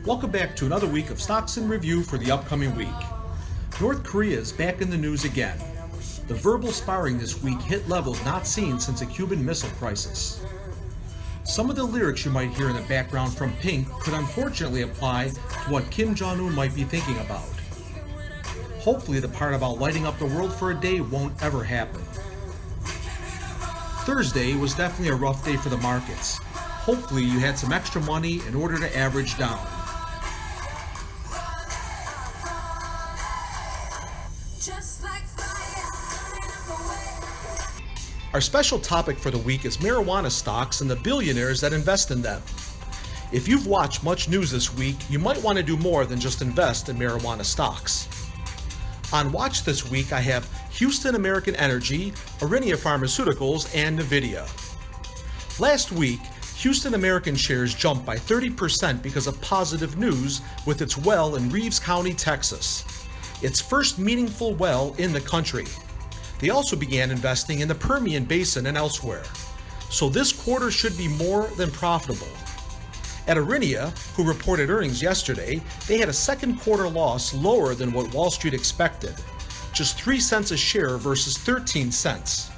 Welcome back to another week of Stocks in Review for the upcoming week. North Korea is back in the news again. The verbal sparring this week hit levels not seen since the Cuban Missile Crisis. Some of the lyrics you might hear in the background from Pink could unfortunately apply to what Kim Jong-un might be thinking about. Hopefully the part about lighting up the world for a day won't ever happen. Thursday was definitely a rough day for the markets. Hopefully you had some extra money in order to average down. Our special topic for the week is marijuana stocks and the billionaires that invest in them. If you've watched much news this week, you might want to do more than just invest in marijuana stocks. On watch this week, I have Houston American Energy, Aurinia Pharmaceuticals, and Nvidia. Last week, Houston American shares jumped by 30% because of positive news with its well in Reeves County, Texas. Its first meaningful well in the country. They also began investing in the Permian Basin and elsewhere. So this quarter should be more than profitable. At Aurinia, who reported earnings yesterday, they had a second quarter loss lower than what Wall Street expected, just 3 cents a share versus 13 cents.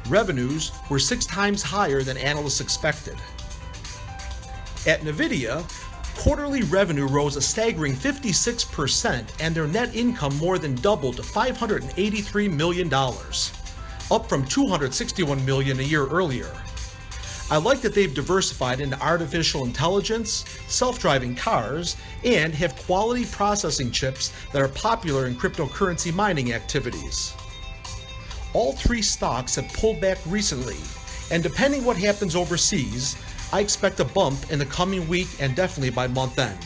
Revenues were 6 times higher than analysts expected. At Nvidia, quarterly revenue rose a staggering 56% and their net income more than doubled to $583 million, up from $261 million a year earlier. I like that they've diversified into artificial intelligence, self-driving cars, and have quality processing chips that are popular in cryptocurrency mining activities. All 3 stocks have pulled back recently, and depending what happens overseas, I expect a bump in the coming week and definitely by month end.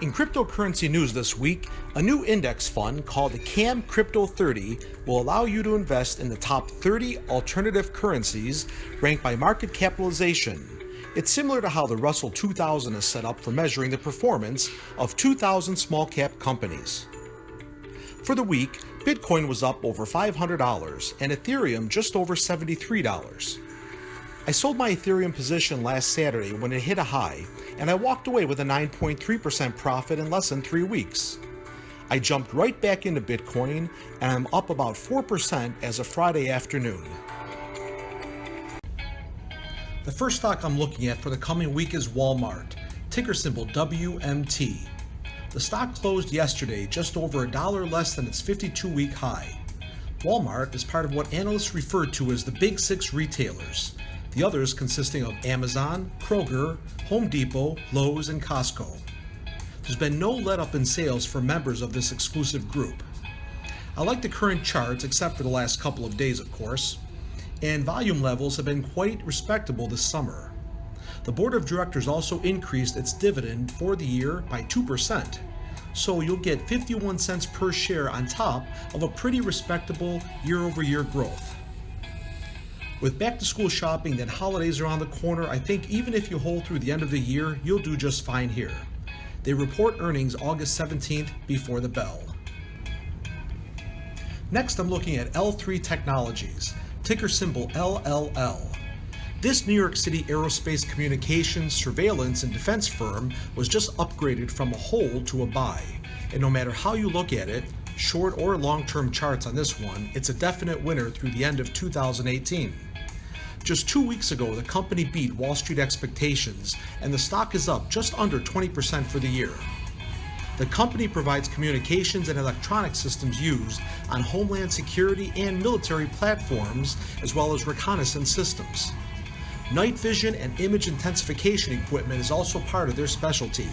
In cryptocurrency news this week, a new index fund called the CAM Crypto 30 will allow you to invest in the top 30 alternative currencies ranked by market capitalization. It's similar to how the Russell 2000 is set up for measuring the performance of 2,000 small cap companies. For the week, Bitcoin was up over $500 and Ethereum just over $73. I sold my Ethereum position last Saturday when it hit a high, and I walked away with a 9.3% profit in less than 3 weeks. I jumped right back into Bitcoin, and I'm up about 4% as of Friday afternoon. The first stock I'm looking at for the coming week is Walmart, ticker symbol WMT. The stock closed yesterday just over $1 less than its 52-week high. Walmart is part of what analysts refer to as the Big Six retailers, the others consisting of Amazon, Kroger, Home Depot, Lowe's, and Costco. There's been no let-up in sales for members of this exclusive group. I like the current charts, except for the last couple of days, of course, and volume levels have been quite respectable this summer. The board of directors also increased its dividend for the year by 2%, so you'll get 51 cents per share on top of a pretty respectable year-over-year growth. With back-to-school shopping and holidays around the corner, I think even if you hold through the end of the year, you'll do just fine here. They report earnings August 17th before the bell. Next, I'm looking at L3 Technologies, ticker symbol LLL. This New York City aerospace communications, surveillance, and defense firm was just upgraded from a hold to a buy. And no matter how you look at it, short or long-term charts on this one, it's a definite winner through the end of 2018. Just 2 weeks ago, the company beat Wall Street expectations, and the stock is up just under 20% for the year. The company provides communications and electronic systems used on homeland security and military platforms, as well as reconnaissance systems. Night vision and image intensification equipment is also part of their specialty.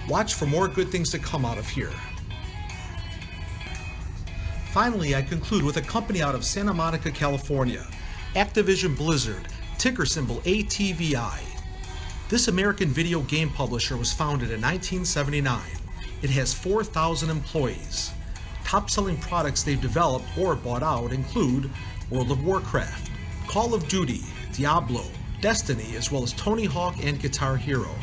Watch for more good things to come out of here. Finally, I conclude with a company out of Santa Monica, California, Activision Blizzard, ticker symbol ATVI. This American video game publisher was founded in 1979. It has 4,000 employees. Top-selling products they've developed or bought out include World of Warcraft, Call of Duty, Diablo, Destiny, as well as Tony Hawk and Guitar Hero.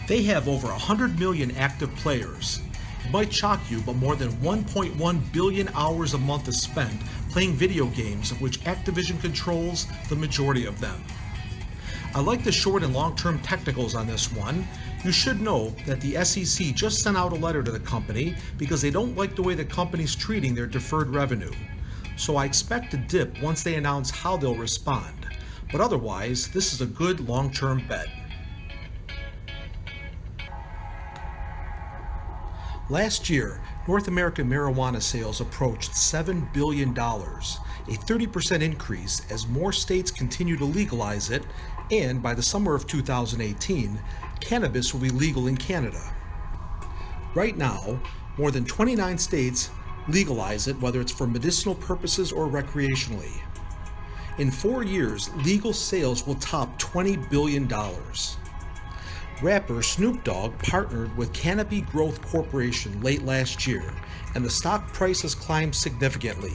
They have over 100 million active players. It might shock you, but more than 1.1 billion hours a month is spent playing video games, of which Activision controls the majority of them. I like the short and long-term technicals on this one. You should know that the SEC just sent out a letter to the company because they don't like the way the company's treating their deferred revenue. So I expect a dip once they announce how they'll respond. But otherwise, this is a good long-term bet. Last year, North American marijuana sales approached $7 billion, a 30% increase as more states continue to legalize it, and by the summer of 2018, cannabis will be legal in Canada. Right now, more than 29 states legalize it, whether it's for medicinal purposes or recreationally. In 4 years, legal sales will top $20 billion. Rapper Snoop Dogg partnered with Canopy Growth Corporation late last year, and the stock price has climbed significantly.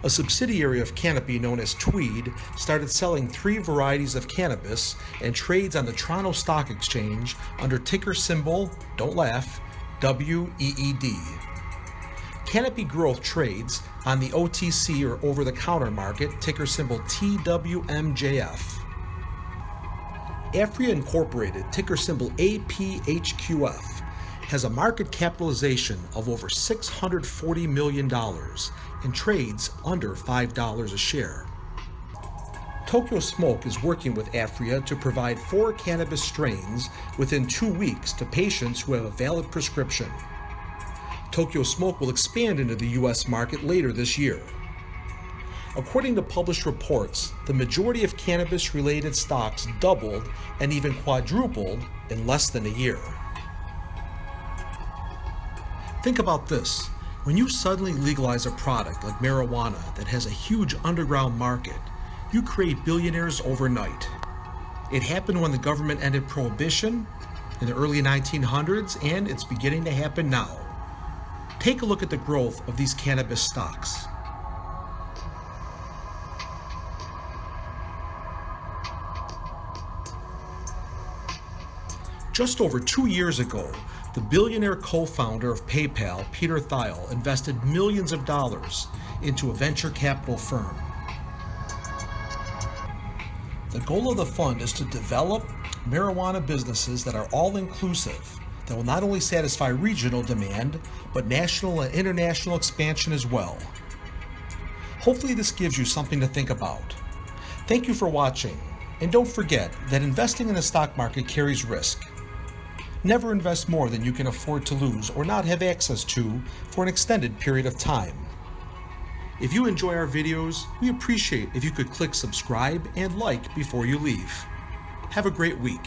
A subsidiary of Canopy known as Tweed started selling 3 varieties of cannabis and trades on the Toronto Stock Exchange under ticker symbol, don't laugh, WEED. Canopy Growth trades on the OTC or over-the-counter market, ticker symbol TWMJF. Aphria Incorporated, ticker symbol APHQF, has a market capitalization of over $640 million and trades under $5 a share. Tokyo Smoke is working with Aphria to provide 4 cannabis strains within 2 weeks to patients who have a valid prescription. Tokyo Smoke will expand into the U.S. market later this year. According to published reports, the majority of cannabis-related stocks doubled and even quadrupled in less than a year. Think about this. When you suddenly legalize a product like marijuana that has a huge underground market, you create billionaires overnight. It happened when the government ended prohibition in the early 1900s, and it's beginning to happen now. Take a look at the growth of these cannabis stocks. Just over 2 years ago, the billionaire co-founder of PayPal, Peter Thiel, invested millions of dollars into a venture capital firm. The goal of the fund is to develop marijuana businesses that are all-inclusive, that will not only satisfy regional demand, but national and international expansion as well. Hopefully this gives you something to think about. Thank you for watching, and don't forget that investing in the stock market carries risk. Never invest more than you can afford to lose or not have access to for an extended period of time. If you enjoy our videos, we appreciate if you could click subscribe and like before you leave. Have a great week.